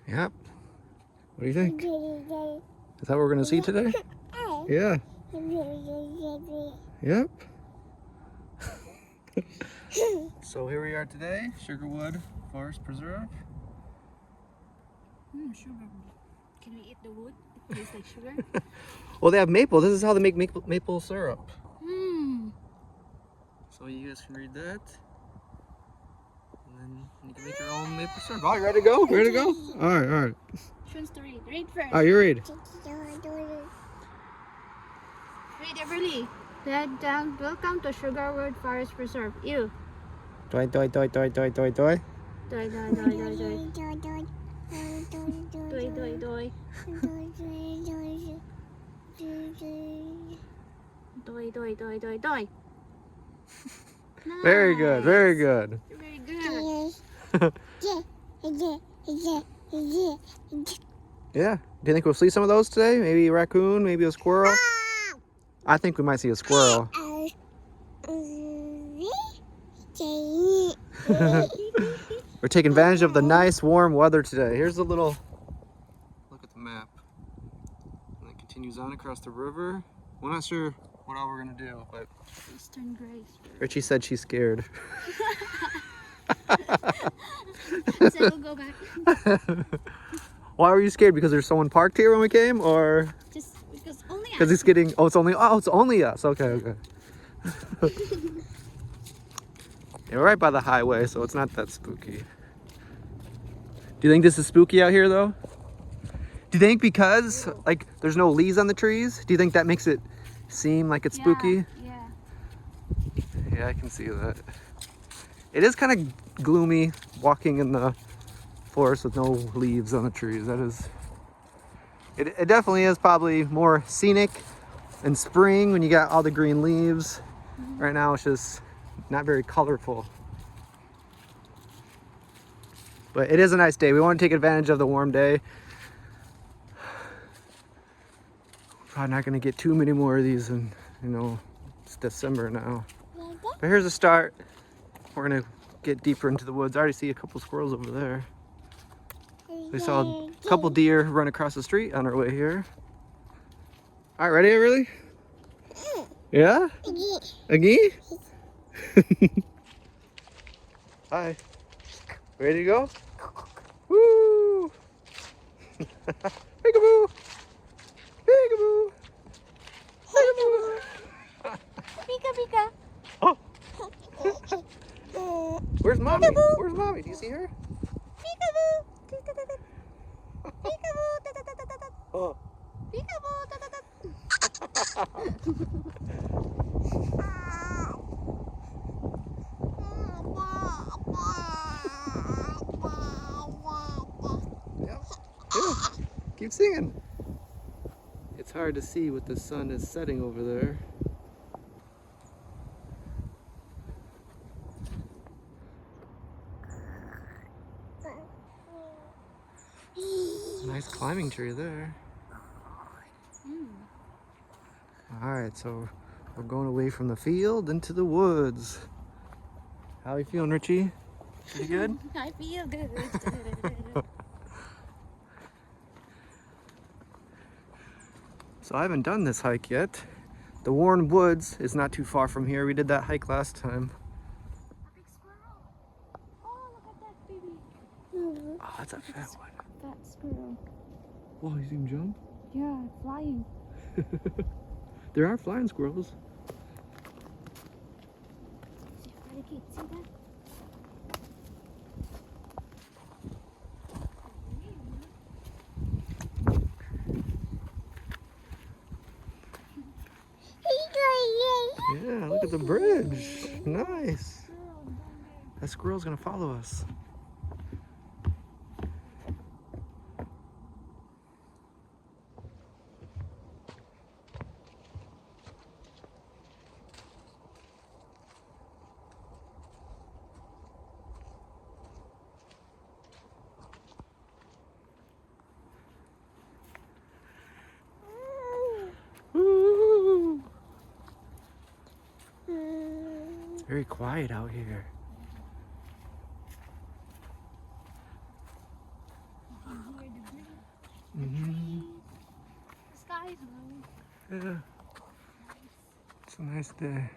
Yep. What do you think? Is that what we're gonna see today? Yeah. Yep. So here we are today, Sugarwood Forest Preserve. Sugar. Can we eat the wood? It tastes like sugar. Well, they have maple. This is how they make maple syrup. So you guys can read that. And then you can make your own maple syrup. All right, ready to go? Ready to go? All right, all right. She wants to read. Read first. All right, you read. Read, Everly. Head down. Welcome to Sugarwood Forest Preserve. You. Toy, toy, toy, toy, toy, toy, toy. Doi, doi, doi, doi, doi. Doi, doi, doi. Doi, doi, doi, doi, doi. Very good, very good. You're very good. Yeah. Do you think we'll see some of those today? Maybe a raccoon, maybe a squirrel? I think we might see a squirrel. We're taking advantage of the nice warm weather today. Here's a little look at the map. And it continues on across the river. We're not sure what all we're gonna do, but Eastern Grace. Richie said she's scared. So we'll go back. Why were you scared? Because there's someone parked here when we came, or Just because only because it's getting? Oh, it's only us. Okay, okay. Yeah, we're right by the highway, so it's not that spooky. Do you think this is spooky out here, though? Do you think because like there's no leaves on the trees? Do you think that makes it seem like it's spooky? Yeah. Yeah, I can see that. It is kind of gloomy walking in the forest with no leaves on the trees. That is, it definitely is probably more scenic in spring when you got all the green leaves. Right now it's just not very colorful. But it is a nice day. We want to take advantage of the warm day. Probably not going to get too many more of these, and it's December now. But here's a start. We're going to get deeper into the woods. I already see a couple squirrels over there. We saw a couple deer run across the street on our way here. All right, ready, really? Yeah? Again? Hi. Ready to go? Woo! Peekaboo! Peekaboo! Peekaboo! Pika, pika. Oh! Where's mommy? Peekaboo. Where's mommy? Do you see her? Peekaboo. Peekaboo. Oh. Peekaboo. Yeah. Keep singing. It's hard to see what the sun is setting over there. Nice climbing tree there. All right, so we're going away from the field into the woods. How are you feeling, Richie? Pretty good? I feel good. So I haven't done this hike yet. The Warren Woods is not too far from here. We did that hike last time. A big squirrel. Oh, look at that baby. Oh, that's a fat one. Fat squirrel. Whoa, you see him jump? Yeah, flying. There are flying squirrels. See that? Yeah, look at the bridge. Nice. That squirrel's gonna follow us. Woo! It's very quiet out here. Mm-hmm. The sky is blue. Yeah. It's a nice day.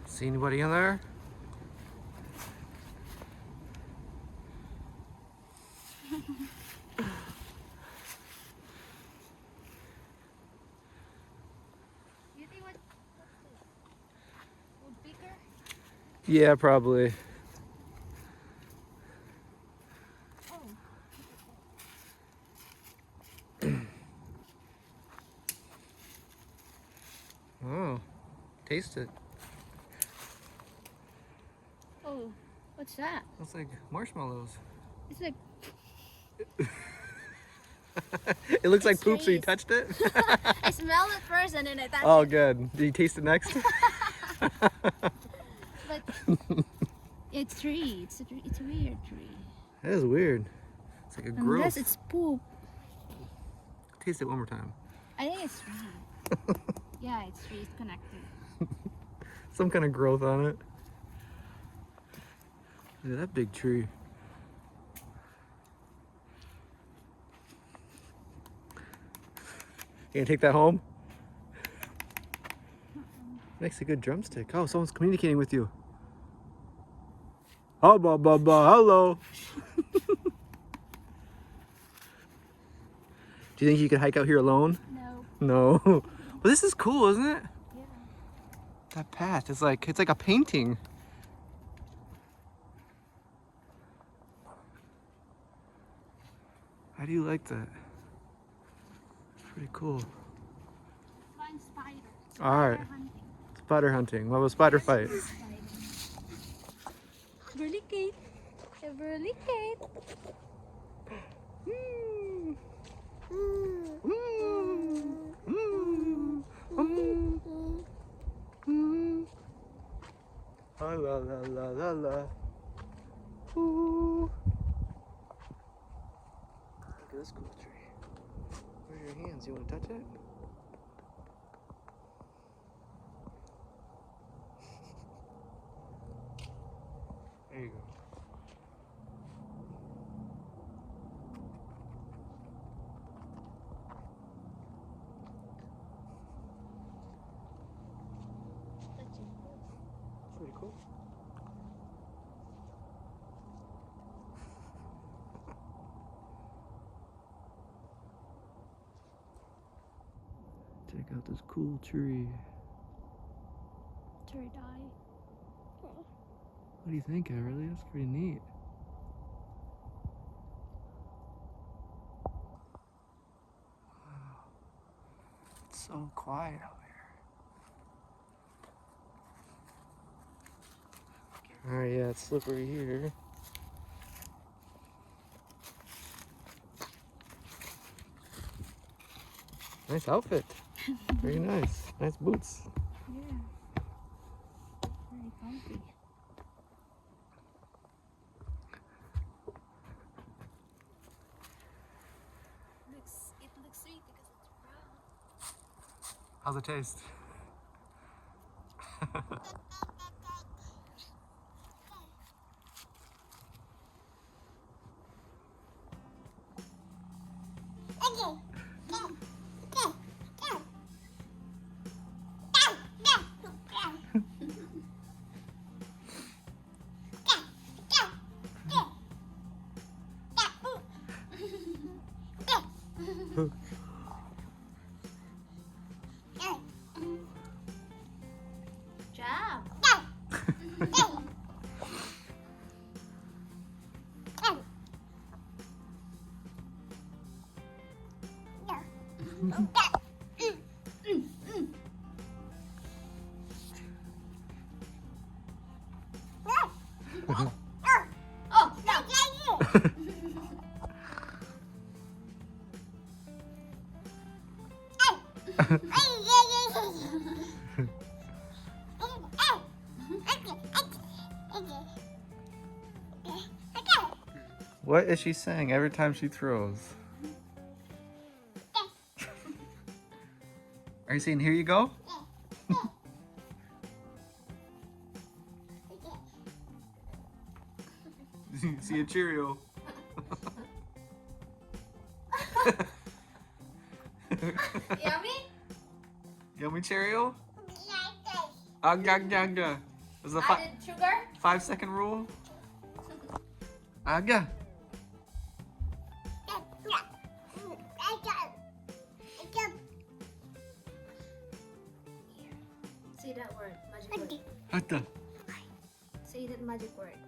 See anybody in there? You think what's this? Woodpecker? Yeah, probably. Oh. Oh, taste it. Oh, what's that? Looks like marshmallows. It's like It looks like It's poop, so you trees. touched it? I smelled it first and then I touched Oh, it. good. Did you taste it next? But it's tree. It's a weird tree. That is weird. It's like a growth. Unless it's poop. Taste it one more time. I think it's tree. Yeah, it's tree. It's connected. Some kind of growth on it. Look at that big tree. You gonna take that home? Makes a good drumstick. Oh, someone's communicating with you. Oh, hello. Do you think you could hike out here alone? No. No. Well, this is cool, isn't it? Yeah. That path, it's like a painting. How do you like that? It's pretty cool. Find spider. All right. Hunting. Spider hunting. We'll have a spider fight. Burly Kate. A burly Kate. La la la la la. Ooh. Look at this cool tree. Where's your hands? You want to touch it? There you go. Pretty cool. Check out this cool tree. Tree die. What do you think, Everly? That's pretty neat. Wow. It's so quiet out here. Alright, yeah, it's slippery here. Nice outfit. Very nice. Nice boots. Yeah. Very comfy. It looks sweet because it's brown. How's it taste? Job. Oh, no. What is she saying every time she throws? Are you saying, here you go? See a Cheerio. Yummy? Yummy Cheerio? Agga. Was the Added sugar? 5-second rule? Agga. Say that word, magic word. Hatta. Say that magic word.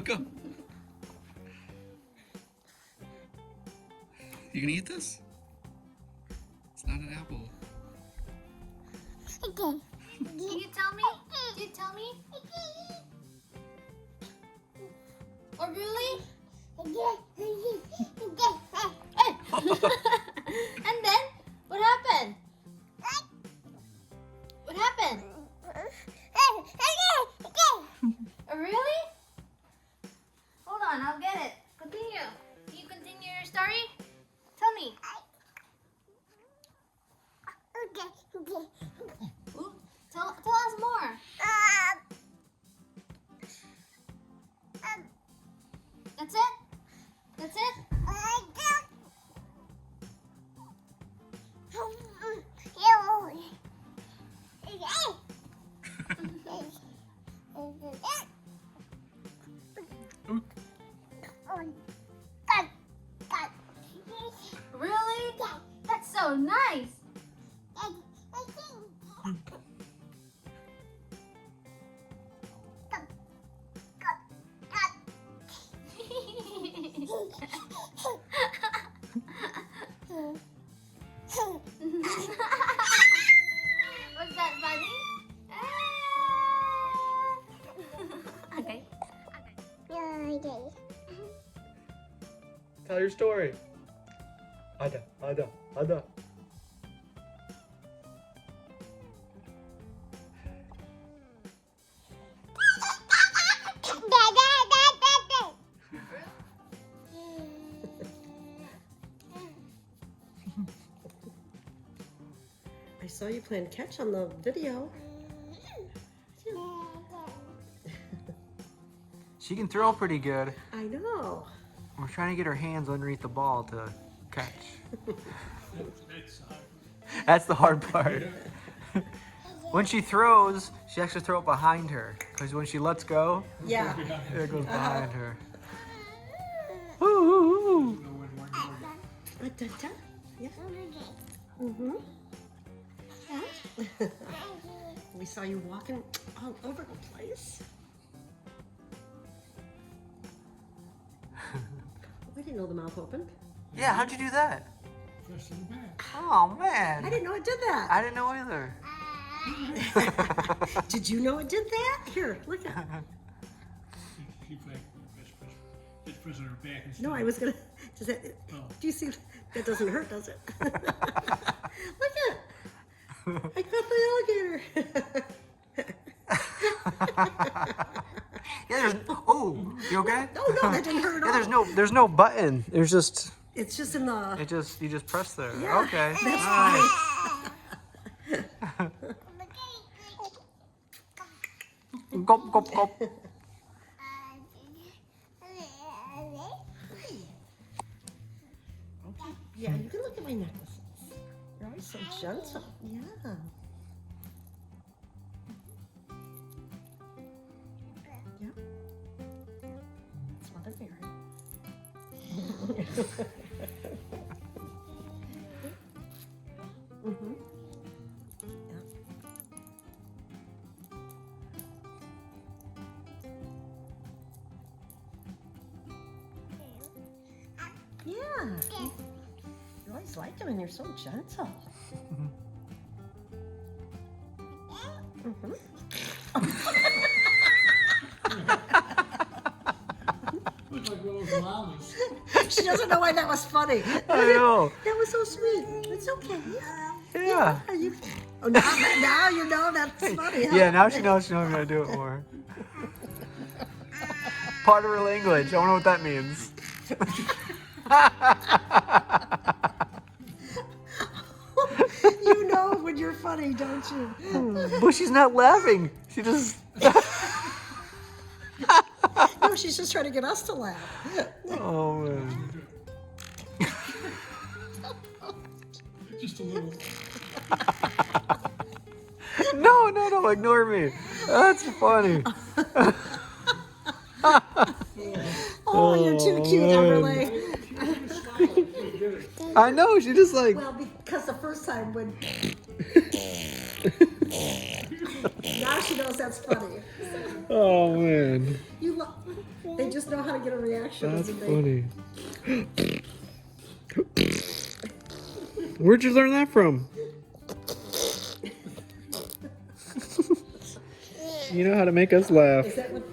Go. You gonna eat this? It's not an apple. Can you tell me? Can you tell me? Oh, really? And then, what happened? What happened? Oh, really? Hold on, I'll get it. Continue. Can you continue your story? Tell me. Ooh, tell us more. That's it? That's it? Really? That's so nice. Was that funny? Okay. Tell your story. Ada. I saw you playing catch on the video. She can throw pretty good. I know. We're trying to get her hands underneath the ball to catch. That's the hard part. When she throws, she has to throw it behind her. Because when she lets go, Yeah. it goes behind her. Woo! Yeah. Mm-hmm. Yeah. We saw you walking all over the place. I didn't know the mouth opened. Yeah, how'd you do that? Press in the back. Oh, man. I didn't know it did that. I didn't know either. Did you know it did that? Here, look at. Keep like press on her back instead. No, I was gonna. Does that? Oh. Do you see? That doesn't hurt, does it? Look at. I caught the alligator. Yeah, there's. Oh, you okay? No, that didn't hurt at Yeah, all. there's no button. There's just. It's just in the. You just press there. Yeah, Okay. That's All right. fine. Gulp, gulp, gulp. Yeah, you can look at my necklaces. You're always so gentle. Yeah. Yeah. That's Mother Mary. Mm-hmm. Yeah. Yeah. You always like them and you're so gentle. Mm-hmm. Looks like one of those llamas. She doesn't know why that was funny. I know. That was so sweet. It's okay. Yeah. Oh, now you know that's funny, huh? Yeah, now she knows I'm gonna do it more. Part of her language. I don't know what that means. You know when you're funny, don't you? But she's not laughing. She just. No, No, she's just trying to get us to laugh. Oh man. Just a little. No, ignore me. That's funny. Oh, you're too cute, Everly. I know, she just like, Well, because the first time when... Now she knows that's funny. oh man, They just know how to get a reaction. that's doesn't funny. Where'd you learn that from? You know how to make us laugh. Is that what